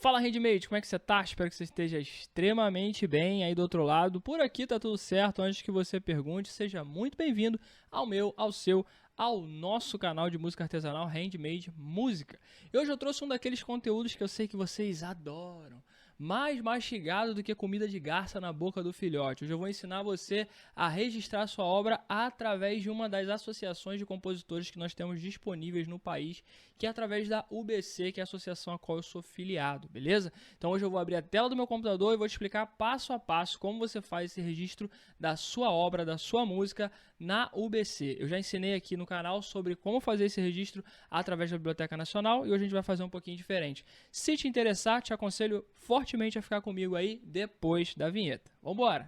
Fala, Handmade, como é que você tá? Espero que você esteja extremamente bem aí do outro lado. Por aqui tá tudo certo. Antes que você pergunte, seja muito bem-vindo ao meu, ao seu, ao nosso canal de música artesanal Handmade Música. E hoje eu trouxe um daqueles conteúdos que eu sei que vocês adoram. Mais mastigado do que comida de garça na boca do filhote. Hoje eu vou ensinar você a registrar sua obra através de uma das associações de compositores que nós temos disponíveis no país, que é através da UBC, que é a associação a qual eu sou filiado, beleza? Então hoje eu vou abrir a tela do meu computador e vou te explicar passo a passo como você faz esse registro da sua obra, da sua música na UBC. Eu já ensinei aqui no canal sobre como fazer esse registro através da Biblioteca Nacional e hoje a gente vai fazer um pouquinho diferente. Se te interessar, te aconselho fortemente a ficar comigo aí depois da vinheta. Vambora!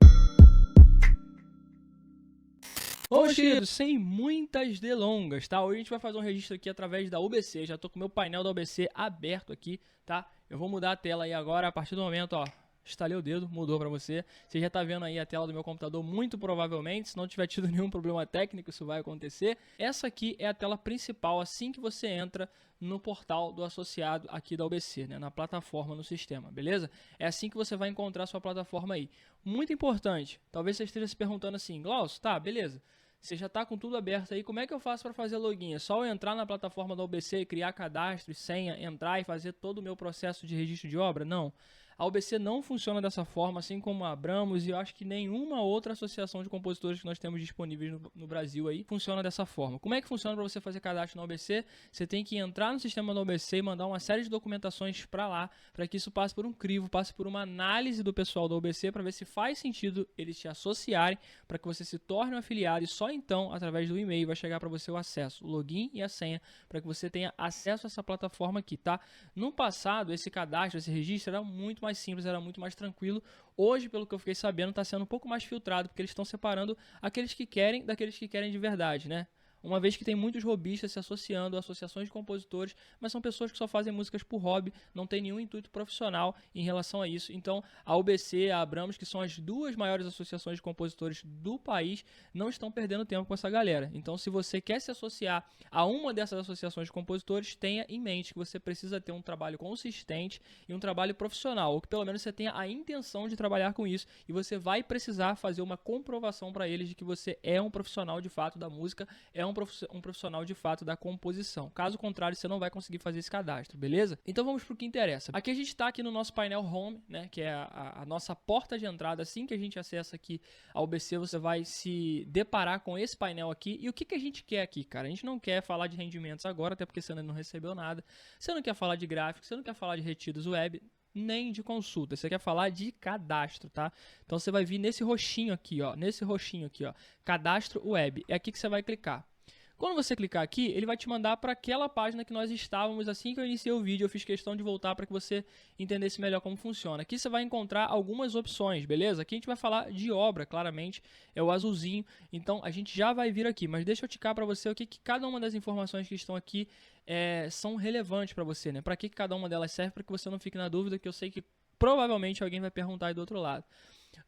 Bom, queridos, sem muitas delongas, tá? Hoje a gente vai fazer um registro aqui através da UBC. Já tô com o meu painel da UBC aberto aqui, tá? Eu vou mudar a tela aí agora, a partir do momento, ó, estalei o dedo, mudou pra você. Você já tá vendo aí a tela do meu computador, muito provavelmente. Se não tiver tido nenhum problema técnico, isso vai acontecer. Essa aqui é a tela principal, assim que você entra no portal do associado aqui da UBC, né? Na plataforma, no sistema, beleza? É assim que você vai encontrar a sua plataforma aí. Muito importante, talvez você esteja se perguntando assim, Glaucio, tá, beleza. Você já está com tudo aberto aí, como é que eu faço para fazer login? É só eu entrar na plataforma da UBC, criar cadastro e senha, entrar e fazer todo o meu processo de registro de obra? Não. A UBC não funciona dessa forma, assim como a Abramos e eu acho que nenhuma outra associação de compositores que nós temos disponíveis no Brasil aí funciona dessa forma. Como é que funciona para você fazer cadastro na UBC? Você tem que entrar no sistema da UBC e mandar uma série de documentações para lá, para que isso passe por um crivo, passe por uma análise do pessoal da UBC para ver se faz sentido eles te associarem, para que você se torne um afiliado e só então, através do e-mail, vai chegar para você o acesso, o login e a senha, para que você tenha acesso a essa plataforma aqui, tá? No passado, esse cadastro, esse registro era muito mais simples, era muito mais tranquilo. Hoje, pelo que eu fiquei sabendo, está sendo um pouco mais filtrado, porque eles estão separando aqueles que querem daqueles que querem de verdade, né? Uma vez que tem muitos robistas se associando a associações de compositores, mas são pessoas que só fazem músicas por hobby, não tem nenhum intuito profissional em relação a isso. Então, a UBC, a Abramos, que são as duas maiores associações de compositores do país, não estão perdendo tempo com essa galera. Então, se você quer se associar a uma dessas associações de compositores, tenha em mente que você precisa ter um trabalho consistente e um trabalho profissional, ou que pelo menos você tenha a intenção de trabalhar com isso, e você vai precisar fazer uma comprovação para eles de que você é um profissional de fato da música, é um profissional de fato da composição. Caso contrário, você não vai conseguir fazer esse cadastro, beleza? Então vamos para o que interessa. Aqui a gente está aqui no nosso painel Home, né, que é a nossa porta de entrada. Assim que a gente acessa aqui a UBC, você vai se deparar com esse painel aqui. E o que a gente quer aqui, cara? A gente não quer falar de rendimentos agora, até porque você ainda não recebeu nada. Você não quer falar de gráficos, você não quer falar de retiros web, nem de consulta, você quer falar de cadastro, tá? Então você vai vir nesse roxinho aqui, ó, cadastro web. É aqui que você vai clicar. Quando você clicar aqui, ele vai te mandar para aquela página que nós estávamos assim que eu iniciei o vídeo. Eu fiz questão de voltar para que você entendesse melhor como funciona. Aqui você vai encontrar algumas opções, beleza? Aqui a gente vai falar de obra, claramente, é o azulzinho. Então a gente já vai vir aqui, mas deixa eu ticar para você o que cada uma das informações que estão aqui são relevantes para você, né? Para que cada uma delas serve, para que você não fique na dúvida, que eu sei que provavelmente alguém vai perguntar aí do outro lado.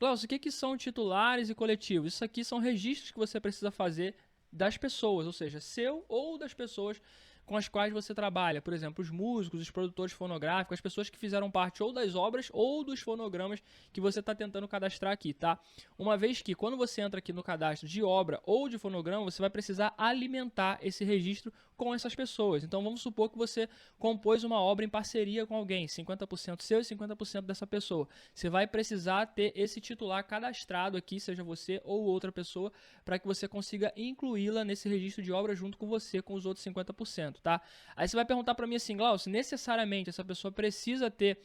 Glaucio, o que são titulares e coletivos? Isso aqui são registros que você precisa fazer das pessoas, ou seja, seu ou das pessoas com as quais você trabalha. Por exemplo, os músicos, os produtores fonográficos, as pessoas que fizeram parte ou das obras ou dos fonogramas que você está tentando cadastrar aqui, tá? Uma vez que, quando você entra aqui no cadastro de obra ou de fonograma, você vai precisar alimentar esse registro com essas pessoas. Então, vamos supor que você compôs uma obra em parceria com alguém, 50% seu e 50% dessa pessoa. Você vai precisar ter esse titular cadastrado aqui, seja você ou outra pessoa, para que você consiga incluí-la nesse registro de obra junto com você, com os outros 50%, tá? Aí você vai perguntar para mim assim, Glaucio, necessariamente essa pessoa precisa ter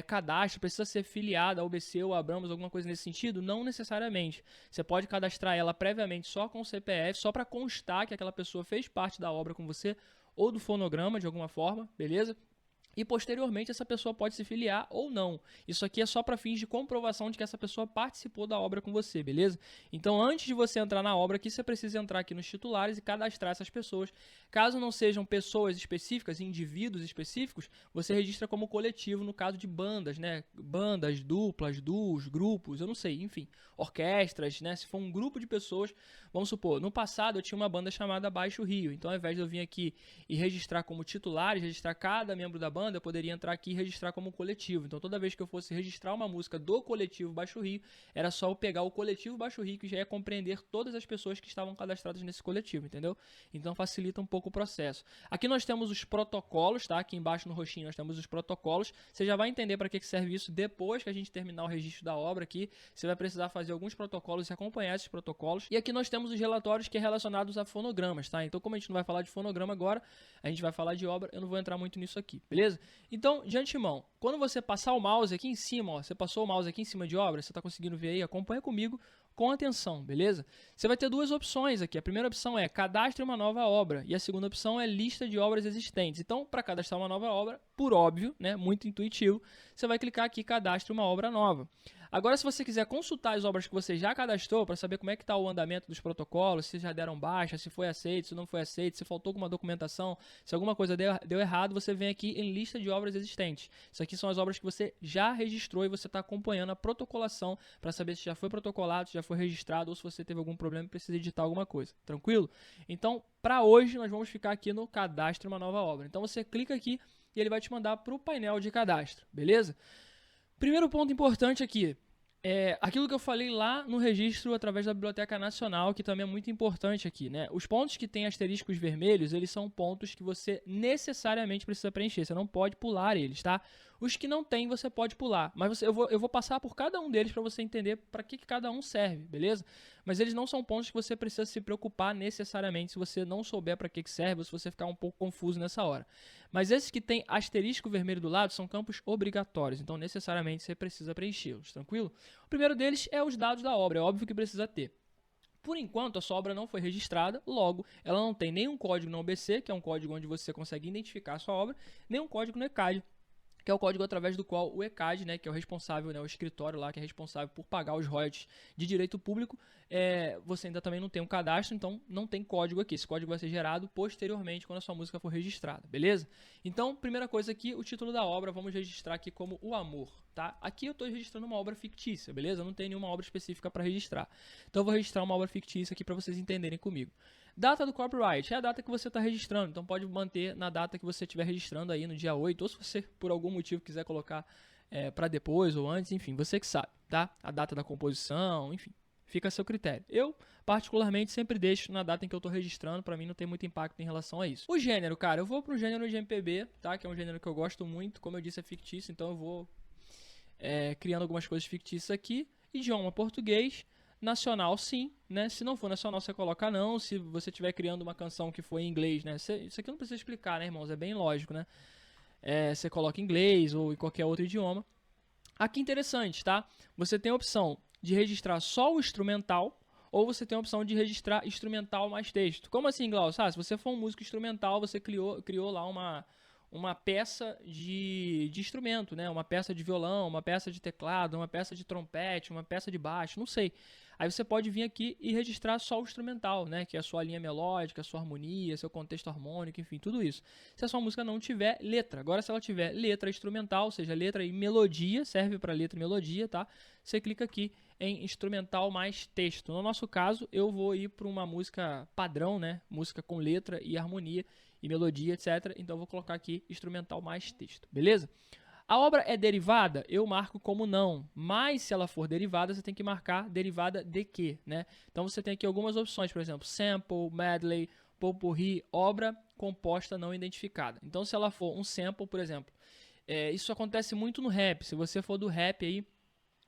cadastro, precisa ser filiada ao UBC ou Abramos, alguma coisa nesse sentido? Não necessariamente. Você pode cadastrar ela previamente só com o CPF, só para constar que aquela pessoa fez parte da obra com você ou do fonograma de alguma forma, beleza? E posteriormente essa pessoa pode se filiar ou não. Isso aqui é só para fins de comprovação de que essa pessoa participou da obra com você, beleza? Então antes de você entrar na obra aqui, você precisa entrar aqui nos titulares e cadastrar essas pessoas. Caso não sejam pessoas específicas, indivíduos específicos, você registra como coletivo no caso de bandas, né? Bandas, duplas, duos, grupos, eu não sei, enfim, orquestras, né? Se for um grupo de pessoas, vamos supor, no passado eu tinha uma banda chamada Baixo Rio, então ao invés de eu vir aqui e registrar como titulares, registrar cada membro da banda, banda, eu poderia entrar aqui e registrar como coletivo. Então toda vez que eu fosse registrar uma música do coletivo Baixo Rio, era só eu pegar o coletivo Baixo Rio, que já ia compreender todas as pessoas que estavam cadastradas nesse coletivo, entendeu? Então facilita um pouco o processo. Aqui nós temos os protocolos, tá? Aqui embaixo no roxinho nós temos os protocolos. Você já vai entender para que serve isso depois que a gente terminar o registro da obra aqui. Você vai precisar fazer alguns protocolos e acompanhar esses protocolos. E aqui nós temos os relatórios que é relacionados a fonogramas, tá? Então como a gente não vai falar de fonograma agora, a gente vai falar de obra, eu não vou entrar muito nisso aqui, beleza? Então, de antemão, quando você passar o mouse aqui em cima, ó, você passou o mouse aqui em cima de obra, você está conseguindo ver aí, acompanha comigo com atenção, beleza? Você vai ter duas opções aqui. A primeira opção é cadastre uma nova obra e a segunda opção é lista de obras existentes. Então, para cadastrar uma nova obra, por óbvio, né, muito intuitivo, você vai clicar aqui cadastre uma obra nova. Agora, se você quiser consultar as obras que você já cadastrou para saber como é que está o andamento dos protocolos, se já deram baixa, se foi aceito, se não foi aceito, se faltou alguma documentação, se alguma coisa deu errado, você vem aqui em lista de obras existentes. Isso aqui são as obras que você já registrou e você está acompanhando a protocolação para saber se já foi protocolado, se já foi registrado ou se você teve algum problema e precisa editar alguma coisa. Tranquilo? Então, para hoje, nós vamos ficar aqui no cadastre uma nova obra. Então, você clica aqui e ele vai te mandar para o painel de cadastro, beleza? Primeiro ponto importante aqui, aquilo que eu falei lá no registro através da Biblioteca Nacional, que também é muito importante aqui, né? Os pontos que têm asteriscos vermelhos, eles são pontos que você necessariamente precisa preencher, você não pode pular eles, tá? Os que não tem, você pode pular, mas eu vou passar por cada um deles para você entender para que cada um serve, beleza? Mas eles não são pontos que você precisa se preocupar necessariamente se você não souber para que serve ou se você ficar um pouco confuso nessa hora. Mas esses que tem asterisco vermelho do lado são campos obrigatórios, então necessariamente você precisa preenchê-los, tranquilo? O primeiro deles é os dados da obra, é óbvio que precisa ter. Por enquanto, a sua obra não foi registrada, logo, ela não tem nenhum código no OBC, que é um código onde você consegue identificar a sua obra, nem um código no ECAD, que é o código através do qual o ECAD, né, que é o responsável, né, o escritório lá que é responsável por pagar os royalties de direito público, você ainda também não tem um cadastro, então não tem código aqui. Esse código vai ser gerado posteriormente quando a sua música for registrada, beleza? Então, primeira coisa aqui, o título da obra, vamos registrar aqui como O Amor, tá? Aqui eu estou registrando uma obra fictícia, beleza? Eu não tenho nenhuma obra específica para registrar. Então eu vou registrar uma obra fictícia aqui para vocês entenderem comigo. Data do copyright é a data que você está registrando, então pode manter na data que você estiver registrando aí no dia 8, ou se você por algum motivo quiser colocar para depois ou antes, enfim, você que sabe, tá? A data da composição, enfim, fica a seu critério. Eu, particularmente, sempre deixo na data em que eu estou registrando, para mim não tem muito impacto em relação a isso. O gênero, cara, eu vou para o gênero de MPB, tá? Que é um gênero que eu gosto muito, como eu disse é fictício, então eu vou criando algumas coisas fictícias aqui. Idioma português. Nacional, sim, né? Se não for nacional, você coloca não. Se você estiver criando uma canção que for em inglês, né? Isso aqui não precisa explicar, né, irmãos? É bem lógico, né? Você coloca em inglês ou em qualquer outro idioma. Aqui interessante, tá? Você tem a opção de registrar só o instrumental ou você tem a opção de registrar instrumental mais texto. Como assim, Glaucio? Se você for um músico instrumental, você criou lá uma peça de instrumento, né? Uma peça de violão, uma peça de teclado, uma peça de trompete, uma peça de baixo, não sei. Aí você pode vir aqui e registrar só o instrumental, né? Que é a sua linha melódica, a sua harmonia, seu contexto harmônico, enfim, tudo isso. Se a sua música não tiver letra. Agora, se ela tiver letra instrumental, ou seja, letra e melodia, serve para letra e melodia, tá? Você clica aqui em instrumental mais texto. No nosso caso, eu vou ir para uma música padrão, né? Música com letra e harmonia e melodia, etc. Então, eu vou colocar aqui instrumental mais texto, beleza? A obra é derivada? Eu marco como não, mas se ela for derivada, você tem que marcar derivada de quê, né? Então você tem aqui algumas opções, por exemplo, sample, medley, potpourri, obra composta não identificada. Então se ela for um sample, por exemplo, isso acontece muito no rap. Se você for do rap aí,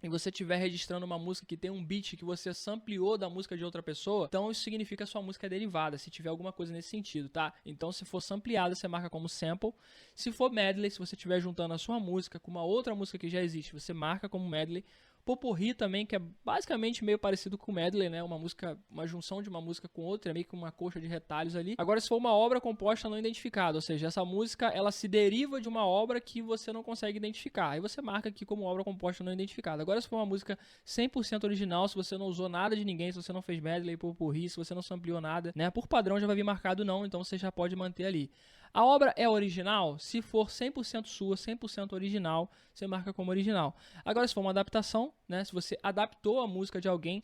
e você estiver registrando uma música que tem um beat que você sampleou da música de outra pessoa, então isso significa que a sua música é derivada, se tiver alguma coisa nesse sentido, tá? Então se for sampleada, você marca como sample. Se for medley, se você estiver juntando a sua música com uma outra música que já existe, você marca como medley. Potpourri também, que é basicamente meio parecido com medley, né? Uma junção de uma música com outra, meio que uma coxa de retalhos ali. Agora, se for uma obra composta não identificada, ou seja, essa música ela se deriva de uma obra que você não consegue identificar. Aí você marca aqui como obra composta não identificada. Agora, se for uma música 100% original, se você não usou nada de ninguém, se você não fez medley, potpourri, se você não sampleou nada, né? Por padrão já vai vir marcado não, então você já pode manter ali. A obra é original? Se for 100% sua, 100% original, você marca como original. Agora, se for uma adaptação, né, se você adaptou a música de alguém,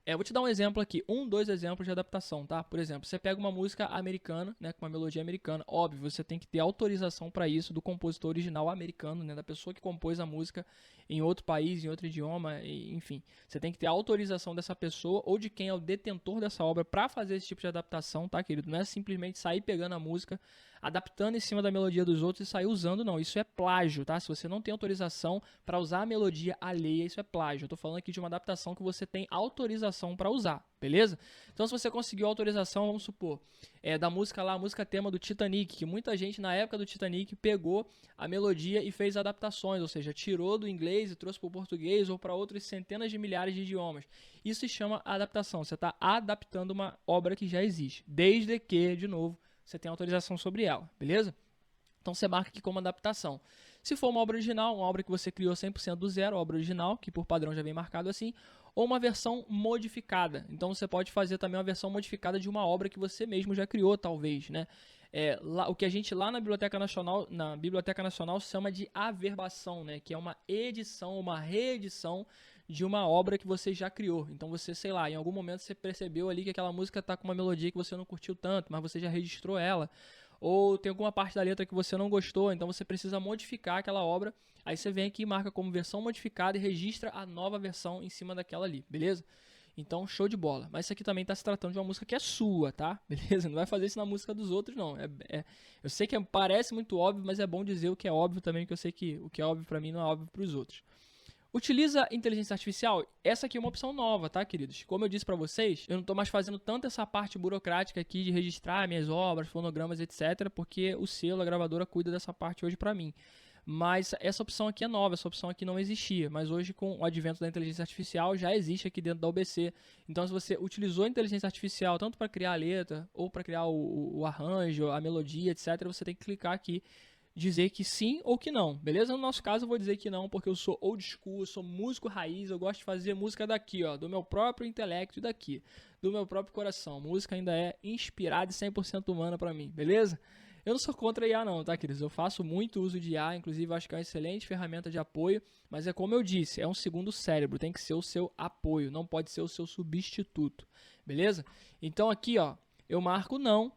Vou te dar um exemplo aqui, dois exemplos de adaptação, tá? Por exemplo, você pega uma música americana, né, com uma melodia americana, óbvio, você tem que ter autorização para isso do compositor original americano, né, da pessoa que compôs a música em outro país, em outro idioma, enfim. Você tem que ter autorização dessa pessoa ou de quem é o detentor dessa obra para fazer esse tipo de adaptação, tá, querido? Não é simplesmente sair pegando a música, adaptando em cima da melodia dos outros e sair usando, não. Isso é plágio, tá? Se você não tem autorização para usar a melodia alheia, isso é plágio. Eu tô falando aqui de uma adaptação que você tem autorização para usar, beleza? Então, se você conseguiu autorização, vamos supor, da música lá, a música tema do Titanic, que muita gente na época do Titanic pegou a melodia e fez adaptações, ou seja, tirou do inglês e trouxe para o português ou para outros centenas de milhares de idiomas. Isso se chama adaptação. Você está adaptando uma obra que já existe, desde que, de novo, você tem autorização sobre ela, beleza? Então você marca aqui como adaptação. Se for uma obra original, uma obra que você criou 100% do zero, obra original, que por padrão já vem marcado assim, ou uma versão modificada. Então você pode fazer também uma versão modificada de uma obra que você mesmo já criou, talvez, né? O que a gente lá na Biblioteca Nacional chama de averbação, né? Que é uma edição, uma reedição de uma obra que você já criou. Então você, sei lá, em algum momento você percebeu ali que aquela música está com uma melodia que você não curtiu tanto, mas você já registrou ela. Ou tem alguma parte da letra que você não gostou, então você precisa modificar aquela obra. Aí você vem aqui, marca como versão modificada e registra a nova versão em cima daquela ali, beleza? Então, show de bola. Mas isso aqui também está se tratando de uma música que é sua, tá? Beleza? Não vai fazer isso na música dos outros, não. Eu sei que parece muito óbvio, mas é bom dizer o que é óbvio também, que eu sei que o que é óbvio para mim não é óbvio para os outros. Utiliza inteligência artificial? Essa aqui é uma opção nova, tá, queridos? Como eu disse para vocês, eu não estou mais fazendo tanto essa parte burocrática aqui de registrar minhas obras, fonogramas, etc, porque o selo, a gravadora, cuida dessa parte hoje para mim. Mas essa opção aqui é nova, essa opção aqui não existia. Mas hoje, com o advento da inteligência artificial, já existe aqui dentro da UBC. Então, se você utilizou a inteligência artificial tanto para criar a letra, ou para criar o arranjo, a melodia, etc, você tem que clicar aqui, dizer que sim ou que não, beleza? No nosso caso eu vou dizer que não, porque eu sou old school, eu sou músico raiz, eu gosto de fazer música daqui, ó, do meu próprio intelecto daqui, do meu próprio coração. Música ainda é inspirada e 100% humana pra mim, beleza? Eu não sou contra a IA não, tá, queridos? Eu faço muito uso de IA, inclusive acho que é uma excelente ferramenta de apoio, mas é como eu disse, é um segundo cérebro, tem que ser o seu apoio, não pode ser o seu substituto, beleza? Então aqui, ó, eu marco não.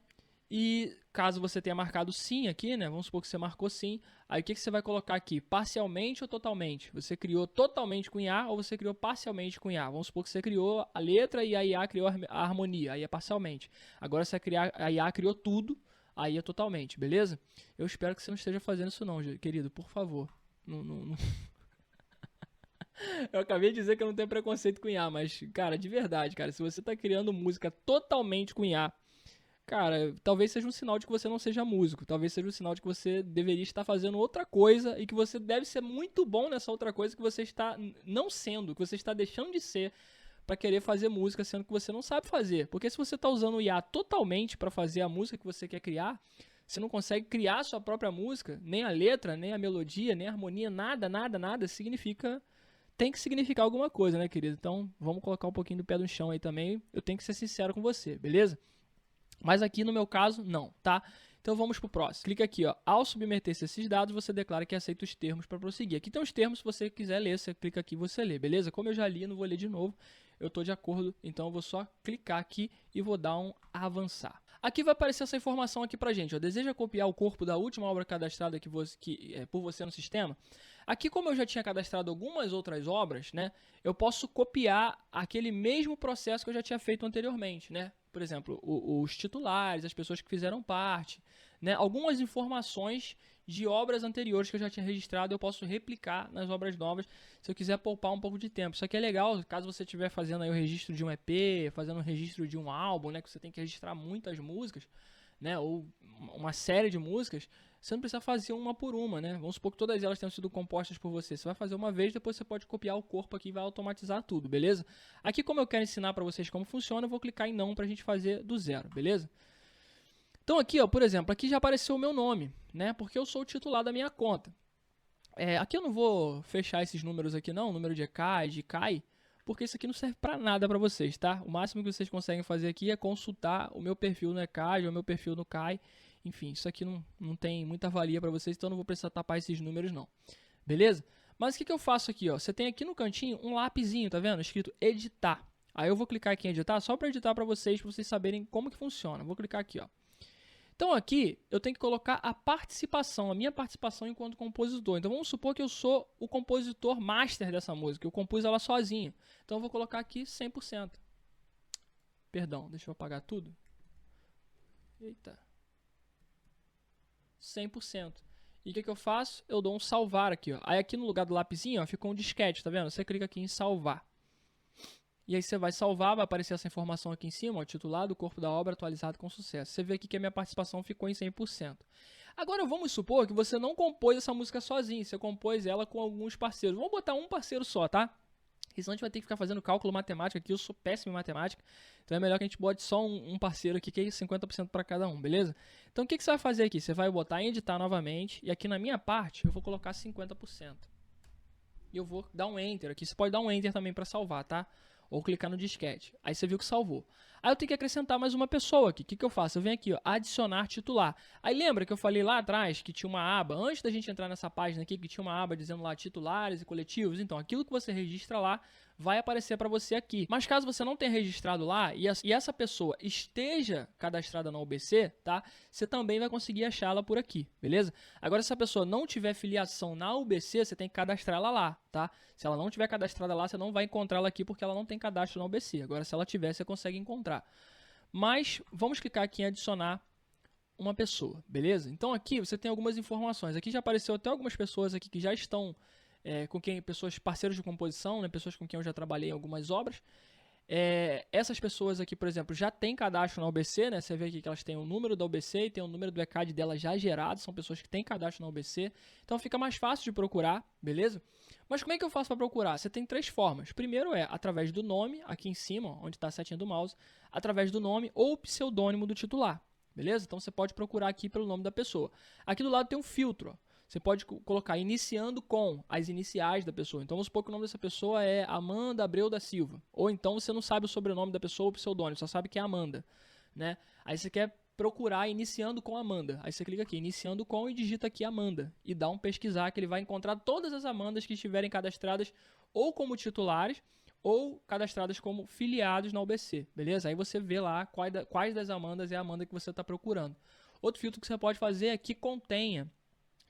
E caso você tenha marcado sim aqui, né? Vamos supor que você marcou sim. Aí o que você vai colocar aqui? Parcialmente ou totalmente? Você criou totalmente com IA ou você criou parcialmente com IA? Vamos supor que você criou a letra e a IA criou a harmonia. Aí é parcialmente. Agora se a IA criou tudo, aí é totalmente, beleza? Eu espero que você não esteja fazendo isso não, querido. Por favor. Não. Eu acabei de dizer que eu não tenho preconceito com IA, mas, cara, de verdade, cara. Se você está criando música totalmente com IA, cara, talvez seja um sinal de que você não seja músico. Talvez seja um sinal de que você deveria estar fazendo outra coisa e que você deve ser muito bom nessa outra coisa que você está não sendo, que você está deixando de ser para querer fazer música, sendo que você não sabe fazer. Porque se você está usando o IA totalmente para fazer a música que você quer criar, você não consegue criar a sua própria música, nem a letra, nem a melodia, nem a harmonia, nada, tem que significar alguma coisa, né, querido? Então, vamos colocar um pouquinho do pé no chão aí também. Eu tenho que ser sincero com você, beleza? Mas aqui no meu caso, não, tá? Então vamos pro próximo. Clica aqui, ó. Ao submeter-se esses dados, você declara que aceita os termos para prosseguir. Aqui tem os termos, se você quiser ler, você clica aqui e você lê, beleza? Como eu já li, eu não vou ler de novo. Eu tô de acordo, então eu vou só clicar aqui e vou dar um avançar. Aqui vai aparecer essa informação aqui pra gente, ó. Deseja copiar o corpo da última obra cadastrada por você no sistema? Aqui, como eu já tinha cadastrado algumas outras obras, né, eu posso copiar aquele mesmo processo que eu já tinha feito anteriormente, né? Por exemplo, os titulares, as pessoas que fizeram parte, né? Algumas informações de obras anteriores que eu já tinha registrado, eu posso replicar nas obras novas, se eu quiser poupar um pouco de tempo. Isso aqui é legal, caso você estiver fazendo aí o registro de um EP, fazendo o registro de um álbum, né, que você tem que registrar muitas músicas, né, ou uma série de músicas, você não precisa fazer uma por uma, né? Vamos supor que todas elas tenham sido compostas por você. Você vai fazer uma vez, depois você pode copiar o corpo aqui e vai automatizar tudo, beleza? Aqui, como eu quero ensinar para vocês como funciona, eu vou clicar em não para a gente fazer do zero, beleza? Então aqui, ó, por exemplo, aqui já apareceu o meu nome, né? Porque eu sou o titular da minha conta. Aqui eu não vou fechar esses números aqui não, número de ECAI, de CAI, porque isso aqui não serve para nada para vocês, tá? O máximo que vocês conseguem fazer aqui é consultar o meu perfil no ECAI ou o meu perfil no CAI. Enfim, isso aqui não tem muita valia para vocês, então eu não vou precisar tapar esses números não. Beleza? Mas o que eu faço aqui, ó? Você tem aqui no cantinho um lapisinho, tá vendo? Escrito editar. Aí eu vou clicar aqui em editar, só para editar para vocês saberem como que funciona. Vou clicar aqui, ó. Então aqui eu tenho que colocar a participação, a minha participação enquanto compositor. Então vamos supor que eu sou o compositor master dessa música, eu compus ela sozinho. Então eu vou colocar aqui 100%. Perdão, deixa eu apagar tudo. Eita. 100%. E o que eu faço? Eu dou um salvar aqui, ó. Aí aqui no lugar do lapisinho, ó, ficou um disquete, tá vendo? Você clica aqui em salvar. E aí você vai salvar, vai aparecer essa informação aqui em cima, ó, titulado, corpo da obra atualizado com sucesso. Você vê aqui que a minha participação ficou em 100%. Agora vamos supor que você não compôs essa música sozinho, você compôs ela com alguns parceiros. Vamos botar um parceiro só, tá? Porque senão a gente vai ter que ficar fazendo cálculo matemático aqui, eu sou péssimo em matemática. Então é melhor que a gente bote só um parceiro aqui, que é 50% para cada um, beleza? Então o que você vai fazer aqui? Você vai botar em editar novamente, e aqui na minha parte eu vou colocar 50%. E eu vou dar um Enter aqui, você pode dar um Enter também para salvar, tá? Ou clicar no disquete. Aí você viu que salvou. Aí eu tenho que acrescentar mais uma pessoa aqui. O que eu faço? Eu venho aqui, ó, adicionar titular. Aí lembra que eu falei lá atrás que tinha uma aba, antes da gente entrar nessa página aqui, que tinha uma aba dizendo lá titulares e coletivos? Então, aquilo que você registra lá vai aparecer para você aqui. Mas caso você não tenha registrado lá e essa pessoa esteja cadastrada na UBC, tá? Você também vai conseguir achá-la por aqui, beleza? Agora, se a pessoa não tiver filiação na UBC, você tem que cadastrá-la lá, tá? Se ela não tiver cadastrada lá, você não vai encontrá-la aqui porque ela não tem cadastro na UBC. Agora, se ela tiver, você consegue encontrar. Mas vamos clicar aqui em adicionar uma pessoa, beleza? Então aqui você tem algumas informações. Aqui já apareceu até algumas pessoas aqui que já estão com quem, pessoas parceiros de composição, né, pessoas com quem eu já trabalhei em algumas obras. Essas pessoas aqui, por exemplo, já têm cadastro na UBC, né? Você vê aqui que elas têm o número da UBC e tem o número do ECAD dela já gerado, são pessoas que têm cadastro na UBC, então fica mais fácil de procurar, beleza? Mas como é que eu faço para procurar? Você tem três formas. Primeiro é através do nome, aqui em cima, onde está a setinha do mouse, através do nome ou pseudônimo do titular, beleza? Então você pode procurar aqui pelo nome da pessoa. Aqui do lado tem um filtro, ó. Você pode colocar iniciando com as iniciais da pessoa. Então vamos supor que o nome dessa pessoa é Amanda Abreu da Silva. Ou então você não sabe o sobrenome da pessoa ou o pseudônimo, só sabe que é Amanda, né? Aí você quer procurar iniciando com Amanda. Aí você clica aqui, iniciando com, e digita aqui Amanda. E dá um pesquisar que ele vai encontrar todas as Amandas que estiverem cadastradas ou como titulares ou cadastradas como filiados na UBC, beleza? Aí você vê lá quais das Amandas é a Amanda que você está procurando. Outro filtro que você pode fazer é que contenha.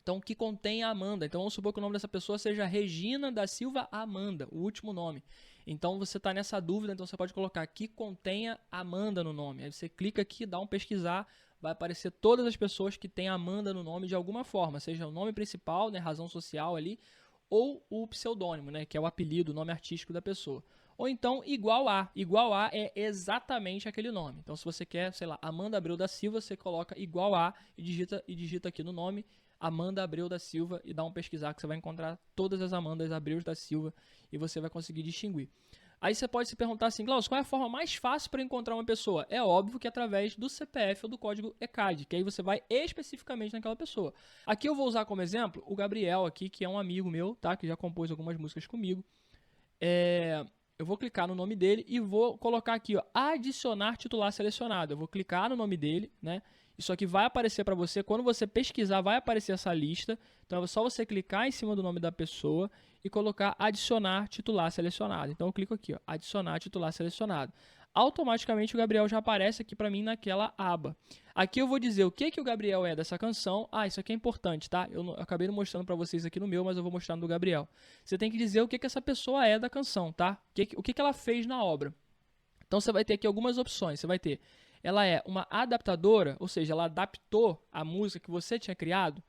Então, que contém a Amanda. Então, vamos supor que o nome dessa pessoa seja Regina da Silva Amanda, o último nome. Então, você está nessa dúvida, então você pode colocar que contenha Amanda no nome. Aí você clica aqui, dá um pesquisar, vai aparecer todas as pessoas que têm Amanda no nome de alguma forma, seja o nome principal, né, razão social ali, ou o pseudônimo, né, que é o apelido, o nome artístico da pessoa. Ou então, igual a. Igual a é exatamente aquele nome. Então, se você quer, sei lá, Amanda Abreu da Silva, você coloca igual a e digita aqui no nome Amanda Abreu da Silva e dá um pesquisar que você vai encontrar todas as Amandas Abreu da Silva e você vai conseguir distinguir. Aí você pode se perguntar assim, Glaucio, qual é a forma mais fácil para encontrar uma pessoa? É óbvio que é através do CPF ou do código ECAD, que aí você vai especificamente naquela pessoa. Aqui eu vou usar como exemplo o Gabriel aqui, que é um amigo meu, tá? Que já compôs algumas músicas comigo. Eu vou clicar no nome dele e vou colocar aqui, ó, adicionar titular selecionado. Eu vou clicar no nome dele, né? Isso aqui vai aparecer para você, quando você pesquisar vai aparecer essa lista, então é só você clicar em cima do nome da pessoa e colocar adicionar titular selecionado. Então eu clico aqui, ó, adicionar titular selecionado. Automaticamente o Gabriel já aparece aqui para mim naquela aba. Aqui eu vou dizer o que o Gabriel é dessa canção. Isso aqui é importante, tá? Eu acabei não mostrando para vocês aqui no meu, mas eu vou mostrar no do Gabriel. Você tem que dizer o que essa pessoa é da canção, tá? O que ela fez na obra. Então você vai ter aqui algumas opções, você vai ter... Ela é uma adaptadora, ou seja, ela adaptou a música que você tinha criado.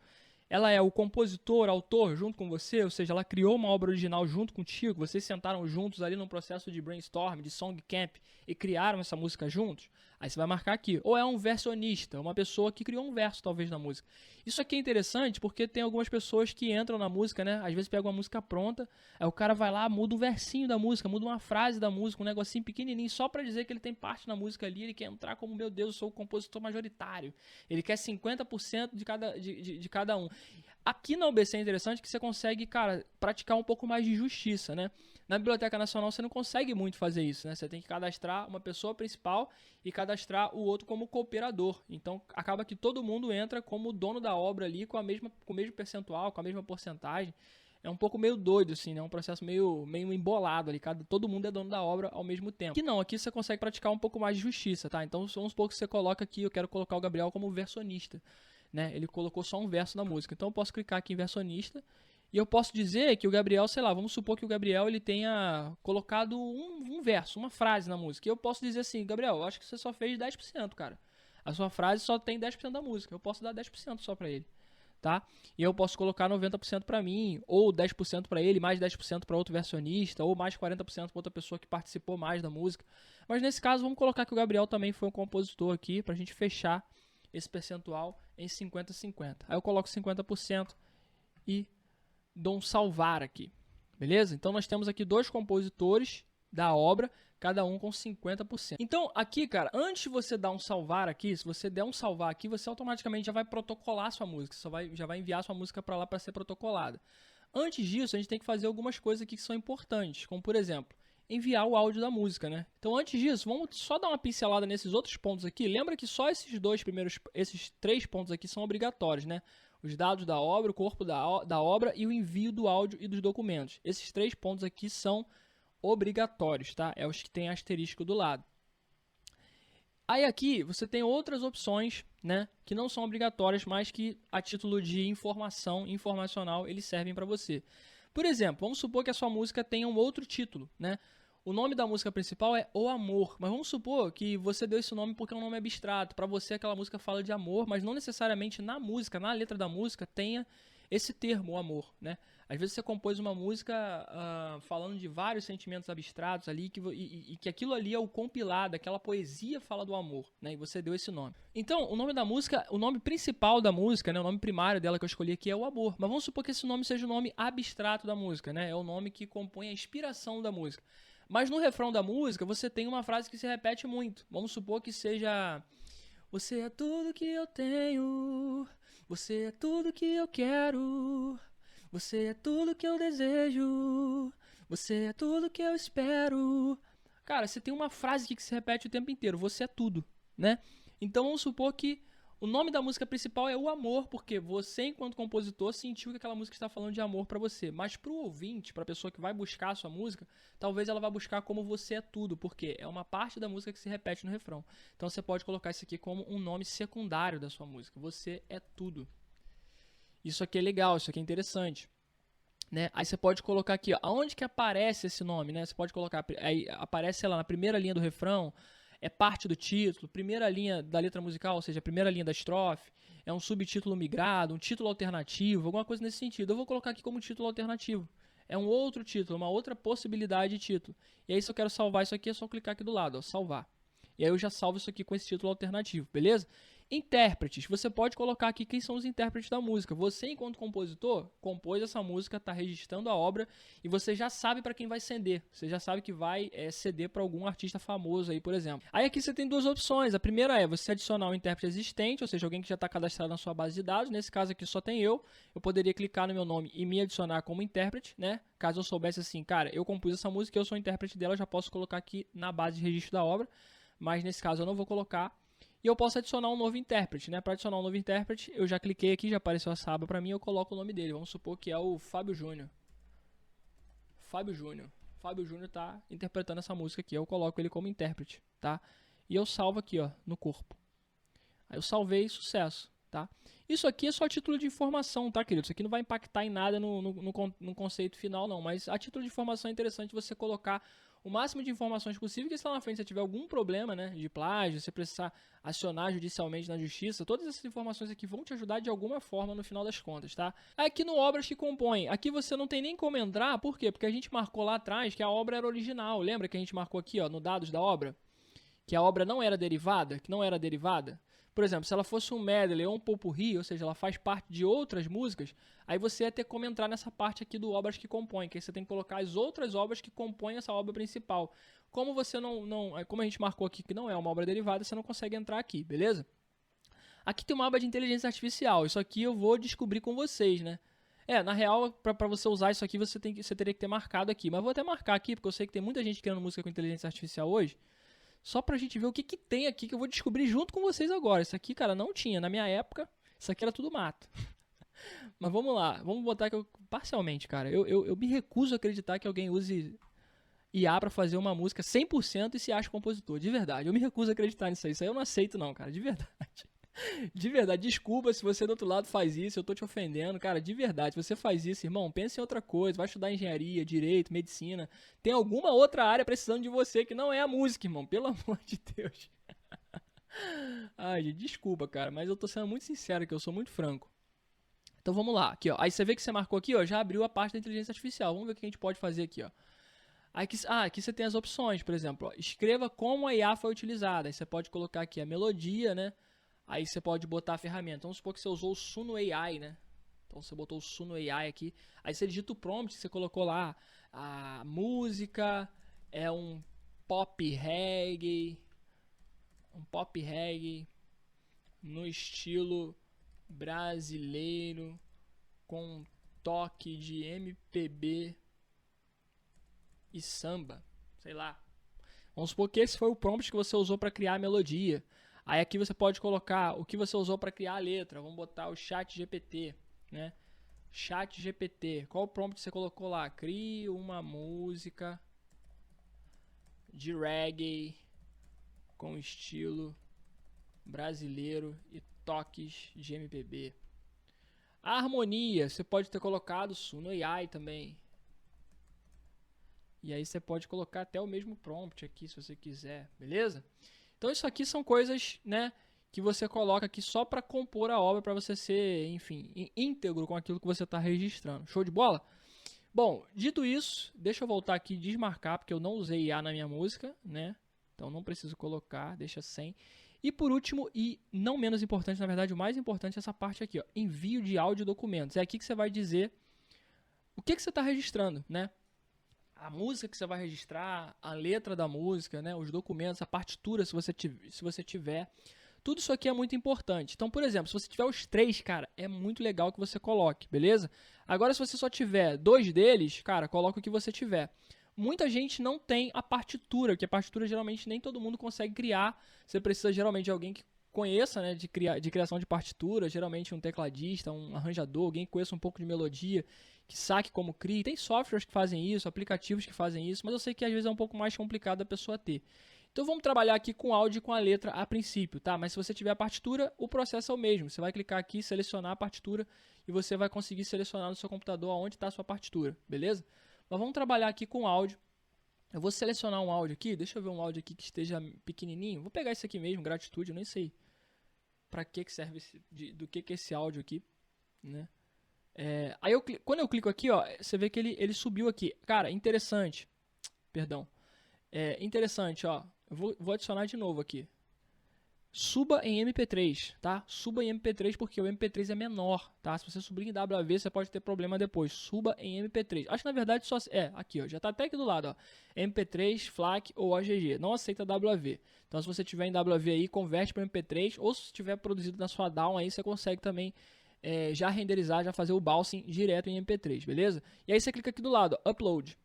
Ela é o compositor, autor junto com você, ou seja, ela criou uma obra original junto contigo. Vocês sentaram juntos ali num processo de brainstorm, de song camp e criaram essa música juntos. Aí você vai marcar aqui. Ou é um versionista, uma pessoa que criou um verso talvez na música. Isso aqui é interessante porque tem algumas pessoas que entram na música, né? Às vezes pegam uma música pronta, aí o cara vai lá, muda um versinho da música, muda uma frase da música, um negocinho pequenininho, só pra dizer que ele tem parte na música ali, ele quer entrar como, meu Deus, eu sou o compositor majoritário. Ele quer 50% de cada um. Aqui na UBC é interessante que você consegue, cara, praticar um pouco mais de justiça, né? Na Biblioteca Nacional você não consegue muito fazer isso, né? Você tem que cadastrar uma pessoa principal e cadastrar o outro como cooperador. Então, acaba que todo mundo entra como dono da obra ali com o mesmo percentual, com a mesma porcentagem. é um pouco meio doido, assim, né? Um processo meio embolado ali, todo mundo é dono da obra ao mesmo tempo. Aqui não, aqui você consegue praticar um pouco mais de justiça, tá? Então vamos supor que você coloca aqui, eu quero colocar o Gabriel como versionista, né? Ele colocou só um verso na música, então eu posso clicar aqui em versionista e eu posso dizer que o Gabriel, sei lá, vamos supor que o Gabriel ele tenha colocado um verso, uma frase na música, e eu posso dizer assim, Gabriel, eu acho que você só fez 10%, cara. A sua frase só tem 10% da música, eu posso dar 10% só pra ele. Tá? E eu posso colocar 90% para mim, ou 10% para ele, mais 10% para outro versionista, ou mais 40% para outra pessoa que participou mais da música. Mas nesse caso, vamos colocar que o Gabriel também foi um compositor aqui, para a gente fechar esse percentual em 50-50. Aí eu coloco 50% e dou um salvar aqui. Beleza? Então nós temos aqui 2 compositores da obra, cada um com 50%. Então, aqui, cara, antes de você dar um salvar aqui, se você der um salvar aqui, você automaticamente já vai protocolar sua música, já vai enviar sua música para lá para ser protocolada. Antes disso, a gente tem que fazer algumas coisas aqui que são importantes, como, por exemplo, enviar o áudio da música, né? Então, antes disso, vamos só dar uma pincelada nesses outros pontos aqui. Lembra que só esses 3 pontos aqui são obrigatórios, né? Os dados da obra, o corpo da obra e o envio do áudio e dos documentos. Esses 3 pontos aqui são obrigatórios, tá? É os que tem asterisco do lado. Aí aqui você tem outras opções, né, que não são obrigatórias, mas que a título de informacional, eles servem para você. Por exemplo, vamos supor que a sua música tenha um outro título, né? O nome da música principal é O Amor, mas vamos supor que você deu esse nome porque é um nome abstrato. Para você aquela música fala de amor, mas não necessariamente na música, na letra da música tenha esse termo, o amor, né? Às vezes você compôs uma música falando de vários sentimentos abstratos ali e que aquilo ali é o compilado, aquela poesia fala do amor, né? E você deu esse nome. Então, o nome da música, o nome principal da música, né? O nome primário dela que eu escolhi aqui é o amor. Mas vamos supor que esse nome seja o nome abstrato da música, né? É o nome que compõe a inspiração da música. Mas no refrão da música você tem uma frase que se repete muito. Vamos supor que seja: você é tudo que eu tenho, você é tudo que eu quero, você é tudo que eu desejo, você é tudo que eu espero. Cara, você tem uma frase aqui que se repete o tempo inteiro: você é tudo, né? Então vamos supor que o nome da música principal é O Amor, porque você, enquanto compositor, sentiu que aquela música está falando de amor para você. Mas para o ouvinte, para a pessoa que vai buscar a sua música, talvez ela vá buscar como Você é Tudo, porque é uma parte da música que se repete no refrão. Então você pode colocar isso aqui como um nome secundário da sua música. Você é tudo. Isso aqui é legal, isso aqui é interessante. Né? Aí você pode colocar aqui, ó, aonde que aparece esse nome, né? Você pode colocar, aí aparece, sei lá, na primeira linha do refrão, é parte do título, primeira linha da letra musical, ou seja, a primeira linha da estrofe, é um subtítulo migrado, um título alternativo, alguma coisa nesse sentido. Eu vou colocar aqui como título alternativo. É um outro título, uma outra possibilidade de título. E aí se eu quero salvar isso aqui, é só clicar aqui do lado, ó, salvar. E aí eu já salvo isso aqui com esse título alternativo, beleza? Intérpretes, você pode colocar aqui quem são os intérpretes da música. Você, enquanto compositor, compôs essa música, está registrando a obra e você já sabe para quem vai ceder. Você já sabe que vai ceder para algum artista famoso aí, por exemplo. Aí aqui você tem 2 opções. A primeira é você adicionar um intérprete existente, ou seja, alguém que já está cadastrado na sua base de dados. Nesse caso aqui só tem eu. Eu poderia clicar no meu nome e me adicionar como intérprete, né? Caso eu soubesse assim, cara, eu compus essa música, eu sou o intérprete dela, eu já posso colocar aqui na base de registro da obra. Mas nesse caso eu não vou colocar. E eu posso adicionar um novo intérprete, né? Para adicionar um novo intérprete, eu já cliquei aqui, já apareceu essa aba para mim, eu coloco o nome dele. Vamos supor que é o Fábio Júnior. Fábio Júnior tá interpretando essa música aqui, eu coloco ele como intérprete, tá? E eu salvo aqui, ó, no corpo. Aí eu salvei, sucesso, tá? Isso aqui é só a título de informação, tá, querido? Isso aqui não vai impactar em nada no conceito final, não. Mas a título de informação é interessante você colocar o máximo de informações possível, que se lá na frente você tiver algum problema, né, de plágio, você precisar acionar judicialmente na justiça, todas essas informações aqui vão te ajudar de alguma forma no final das contas, tá? Aqui no Obras que Compõem, aqui você não tem nem como entrar, por quê? Porque a gente marcou lá atrás que a obra era original, lembra que a gente marcou aqui, ó, no dados da obra? Que a obra não era derivada, que não era derivada? Por exemplo, se ela fosse um medley ou um popurrí, ou seja, ela faz parte de outras músicas, aí você ia ter como entrar nessa parte aqui do Obras que Compõem, que aí você tem que colocar as outras obras que compõem essa obra principal. Como você como a gente marcou aqui que não é uma obra derivada, você não consegue entrar aqui, beleza? Aqui tem uma aba de inteligência artificial, isso aqui eu vou descobrir com vocês, né? Na real, para você usar isso aqui, você teria que ter marcado aqui, mas eu vou até marcar aqui, porque eu sei que tem muita gente criando música com inteligência artificial hoje. Só pra gente ver o que tem aqui que eu vou descobrir junto com vocês agora. Isso aqui, cara, não tinha. Na minha época, isso aqui era tudo mato. Mas vamos lá, vamos botar que eu, parcialmente, cara. Eu me recuso a acreditar que alguém use IA pra fazer uma música 100% e se acha compositor, de verdade. Eu me recuso a acreditar nisso aí. Isso aí eu não aceito não, cara, de verdade. De verdade, desculpa se você do outro lado faz isso, eu tô te ofendendo, cara, de verdade. Se você faz isso, irmão, pense em outra coisa, vai estudar engenharia, direito, medicina. Tem alguma outra área precisando de você que não é a música, irmão, pelo amor de Deus. Ai, gente, desculpa, cara, mas eu tô sendo muito sincero aqui, eu sou muito franco. Então vamos lá, aqui ó. Aí você vê que você marcou aqui, ó, já abriu a parte da inteligência artificial. Vamos ver o que a gente pode fazer aqui, ó. Aqui você tem as opções, por exemplo, ó, escreva como a IA foi utilizada. Aí você pode colocar aqui a melodia, né? Aí você pode botar a ferramenta. Vamos supor que você usou o Suno AI, né? Então você botou o Suno AI aqui. Aí você digita o prompt, você colocou lá a música é um pop reggae, no estilo brasileiro com toque de MPB e samba, sei lá. Vamos supor que esse foi o prompt que você usou para criar a melodia. Aí aqui você pode colocar o que você usou para criar a letra. Vamos botar o Chat GPT, né? Chat GPT. Qual o prompt você colocou lá? Crie uma música de reggae com estilo brasileiro e toques de MPB. A harmonia, você pode ter colocado Suno AI também. E aí você pode colocar até o mesmo prompt aqui, se você quiser, beleza? Então isso aqui são coisas, né, que você coloca aqui só para compor a obra, para você ser, enfim, íntegro com aquilo que você está registrando. Show de bola? Bom, dito isso, deixa eu voltar aqui e desmarcar, porque eu não usei IA na minha música, né? Então não preciso colocar, deixa sem. E por último, e não menos importante, na verdade o mais importante é essa parte aqui, ó, envio de áudio e documentos. É aqui que você vai dizer o que você está registrando, né? A música que você vai registrar, a letra da música, né, os documentos, a partitura, se você tiver. Tudo isso aqui é muito importante. Então, por exemplo, se você tiver os 3, cara, é muito legal que você coloque, beleza? Agora, se você só tiver 2 deles, cara, coloca o que você tiver. Muita gente não tem a partitura, porque a partitura geralmente nem todo mundo consegue criar. Você precisa geralmente de alguém que conheça, né, de criação de partitura, geralmente um tecladista, um arranjador, alguém que conheça um pouco de melodia, que saque como cria. Tem softwares que fazem isso, aplicativos que fazem isso, mas eu sei que às vezes é um pouco mais complicado a pessoa ter. Então vamos trabalhar aqui com áudio e com a letra a princípio, tá? Mas se você tiver a partitura, o processo é o mesmo. Você vai clicar aqui, selecionar a partitura e você vai conseguir selecionar no seu computador onde está a sua partitura, beleza? Mas vamos trabalhar aqui com áudio. Eu vou selecionar um áudio aqui, deixa eu ver um áudio aqui que esteja pequenininho. Vou pegar esse aqui mesmo, gratitude, eu nem sei para que serve do que é esse áudio aqui, né? Aí quando eu clico aqui, ó, você vê que ele subiu aqui. Cara, interessante. Perdão. Interessante, ó. Eu vou adicionar de novo aqui. Suba em MP3, tá? Suba em MP3 porque o MP3 é menor, tá? Se você subir em WAV, você pode ter problema depois. Suba em MP3. Acho que na verdade só... aqui, ó. Já tá até aqui do lado, ó. MP3, FLAC ou OGG. Não aceita WAV. Então, se você tiver em WAV aí, converte para MP3. Ou se tiver produzido na sua DAW aí, você consegue também já renderizar, já fazer o bouncing direto em MP3, beleza? E aí você clica aqui do lado, ó, Upload.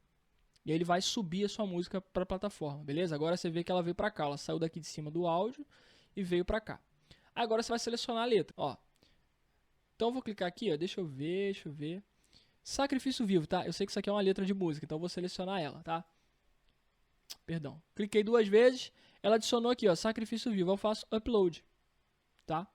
E aí ele vai subir a sua música para a plataforma, beleza? Agora você vê que ela veio para cá. Ela saiu daqui de cima do áudio e veio para cá. Agora você vai selecionar a letra, ó. Então eu vou clicar aqui, ó, deixa eu ver. Sacrifício Vivo, tá? Eu sei que isso aqui é uma letra de música, então eu vou selecionar ela, tá? Perdão. Cliquei 2 vezes, ela adicionou aqui, ó, Sacrifício Vivo. Eu faço Upload, tá?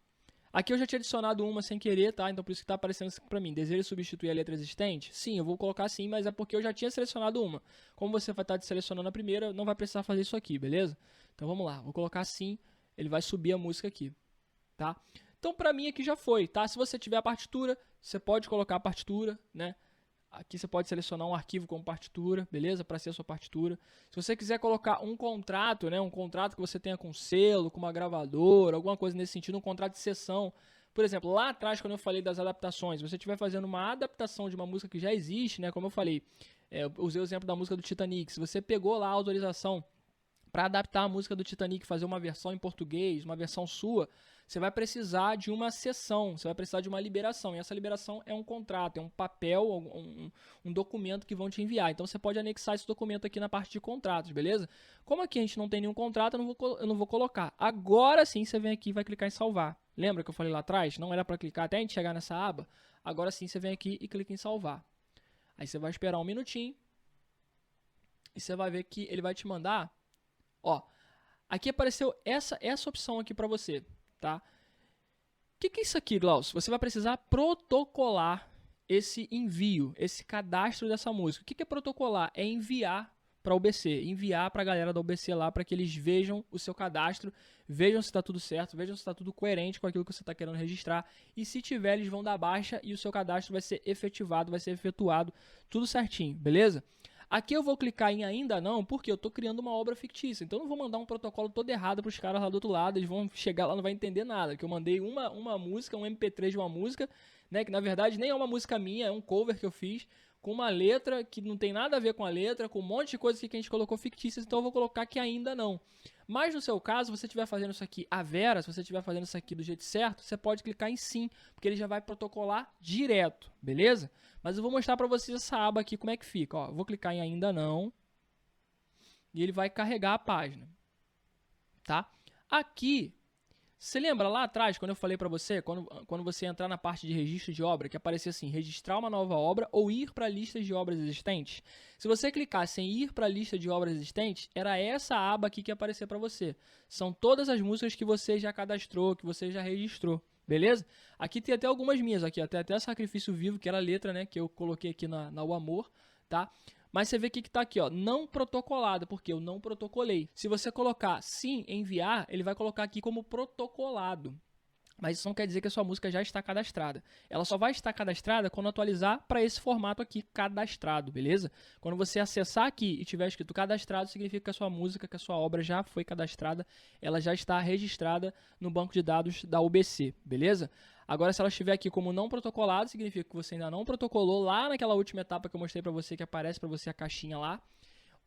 Aqui eu já tinha adicionado uma sem querer, tá? Então por isso que está aparecendo isso para mim. Deseja substituir a letra existente? Sim, eu vou colocar sim, mas é porque eu já tinha selecionado uma. Como você vai estar selecionando a primeira, não vai precisar fazer isso aqui, beleza? Então vamos lá, vou colocar sim, ele vai subir a música aqui, tá? Então para mim aqui já foi, tá? Se você tiver a partitura, você pode colocar a partitura, né? Aqui você pode selecionar um arquivo como partitura, beleza? Para ser a sua partitura. Se você quiser colocar um contrato, né? Um contrato que você tenha com selo, com uma gravadora, alguma coisa nesse sentido, um contrato de cessão. Por exemplo, lá atrás, quando eu falei das adaptações, se você estiver fazendo uma adaptação de uma música que já existe, né? Como eu falei, eu usei o exemplo da música do Titanic. Se você pegou lá a autorização para adaptar a música do Titanic, fazer uma versão em português, uma versão sua, você vai precisar de uma cessão, você vai precisar de uma liberação. E essa liberação é um contrato, é um papel, um documento que vão te enviar. Então você pode anexar esse documento aqui na parte de contratos, beleza? Como aqui a gente não tem nenhum contrato, eu não vou colocar. Agora sim você vem aqui e vai clicar em salvar. Lembra que eu falei lá atrás? Não era para clicar até a gente chegar nessa aba. Agora sim você vem aqui e clica em salvar. Aí você vai esperar um minutinho. E você vai ver que ele vai te mandar. Ó, aqui apareceu essa opção aqui para você, tá? O que é isso aqui, Glaucio? Você vai precisar protocolar esse envio, esse cadastro dessa música. O que é protocolar? É enviar para a UBC, enviar para a galera da UBC lá para que eles vejam o seu cadastro, vejam se está tudo certo, vejam se está tudo coerente com aquilo que você está querendo registrar e se tiver eles vão dar baixa e o seu cadastro vai ser efetivado, vai ser efetuado, tudo certinho, beleza? Aqui eu vou clicar em ainda não, porque eu estou criando uma obra fictícia, então eu não vou mandar um protocolo todo errado para os caras lá do outro lado, eles vão chegar lá, não vai entender nada, que eu mandei uma música, um MP3 de uma música, né, que na verdade nem é uma música minha, é um cover que eu fiz, com uma letra que não tem nada a ver com a letra, com um monte de coisa que a gente colocou fictícias, então eu vou colocar que ainda não. Mas no seu caso, se você estiver fazendo isso aqui à vera, se você estiver fazendo isso aqui do jeito certo, você pode clicar em sim, porque ele já vai protocolar direto, beleza? Mas eu vou mostrar para vocês essa aba aqui, como é que fica. Ó, eu vou clicar em ainda não, e ele vai carregar a página, tá? Aqui, você lembra lá atrás, quando eu falei para você, quando você entrar na parte de registro de obra, que aparecia assim, registrar uma nova obra ou ir para a lista de obras existentes? Se você clicasse em ir para a lista de obras existentes, era essa aba aqui que ia aparecer para você. São todas as músicas que você já cadastrou, que você já registrou, beleza? Aqui tem até algumas minhas, aqui até Sacrifício Vivo, que era a letra, né, que eu coloquei aqui na O Amor, tá? Mas você vê que está aqui, ó, não protocolado, porque eu não protocolei. Se você colocar sim, enviar, ele vai colocar aqui como protocolado. Mas isso não quer dizer que a sua música já está cadastrada. Ela só vai estar cadastrada quando atualizar para esse formato aqui, cadastrado, beleza? Quando você acessar aqui e tiver escrito cadastrado, significa que a sua música, que a sua obra já foi cadastrada, ela já está registrada no banco de dados da UBC, beleza? Agora, se ela estiver aqui como não protocolado, significa que você ainda não protocolou lá naquela última etapa que eu mostrei para você, que aparece para você a caixinha lá.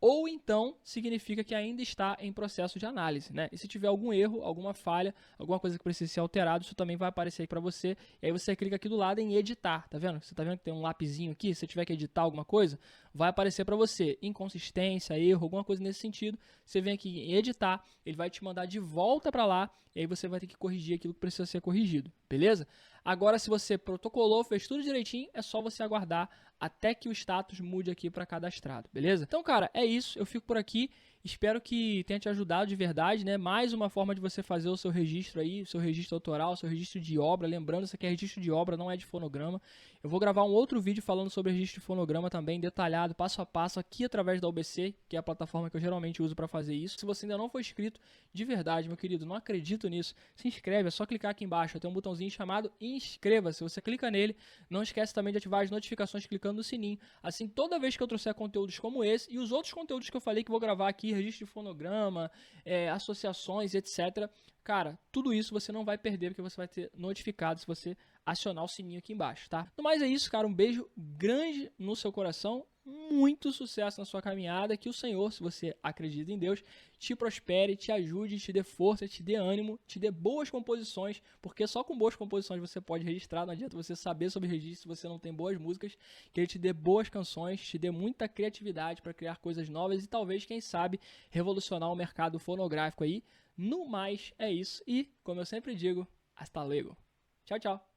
Ou então, significa que ainda está em processo de análise, né? E se tiver algum erro, alguma falha, alguma coisa que precisa ser alterado, isso também vai aparecer aí para você. E aí você clica aqui do lado em editar, tá vendo? Você tá vendo que tem um lapisinho aqui? Se você tiver que editar alguma coisa, vai aparecer para você. Inconsistência, erro, alguma coisa nesse sentido. Você vem aqui em editar, ele vai te mandar de volta para lá, e aí você vai ter que corrigir aquilo que precisa ser corrigido, beleza? Agora, se você protocolou, fez tudo direitinho, é só você aguardar até que o status mude aqui para cadastrado, beleza? Então, cara, é isso. Eu fico por aqui. Espero que tenha te ajudado de verdade, né? Mais uma forma de você fazer o seu registro aí, o seu registro autoral, o seu registro de obra. Lembrando, isso aqui é registro de obra, não é de fonograma. Eu vou gravar um outro vídeo falando sobre registro de fonograma também, detalhado, passo a passo, aqui através da UBC, que é a plataforma que eu geralmente uso para fazer isso. Se você ainda não for inscrito, de verdade, meu querido, não acredito nisso, se inscreve, é só clicar aqui embaixo. Tem um botãozinho chamado inscreva-se. Você clica nele, não esquece também de ativar as notificações clicando no sininho. Assim, toda vez que eu trouxer conteúdos como esse e os outros conteúdos que eu falei que vou gravar aqui, registro de fonograma, associações, etc. Cara, tudo isso você não vai perder, porque você vai ter notificado se você acionar o sininho aqui embaixo, tá? No mais é isso, cara. Um beijo grande no seu coração. Muito sucesso na sua caminhada. Que o Senhor, se você acredita em Deus, te prospere, te ajude, te dê força, te dê ânimo, te dê boas composições, porque só com boas composições você pode registrar. Não adianta você saber sobre registro se você não tem boas músicas. Que Ele te dê boas canções, te dê muita criatividade para criar coisas novas e talvez, quem sabe, revolucionar o mercado fonográfico aí. No mais, é isso. E, como eu sempre digo, hasta luego. Tchau, tchau.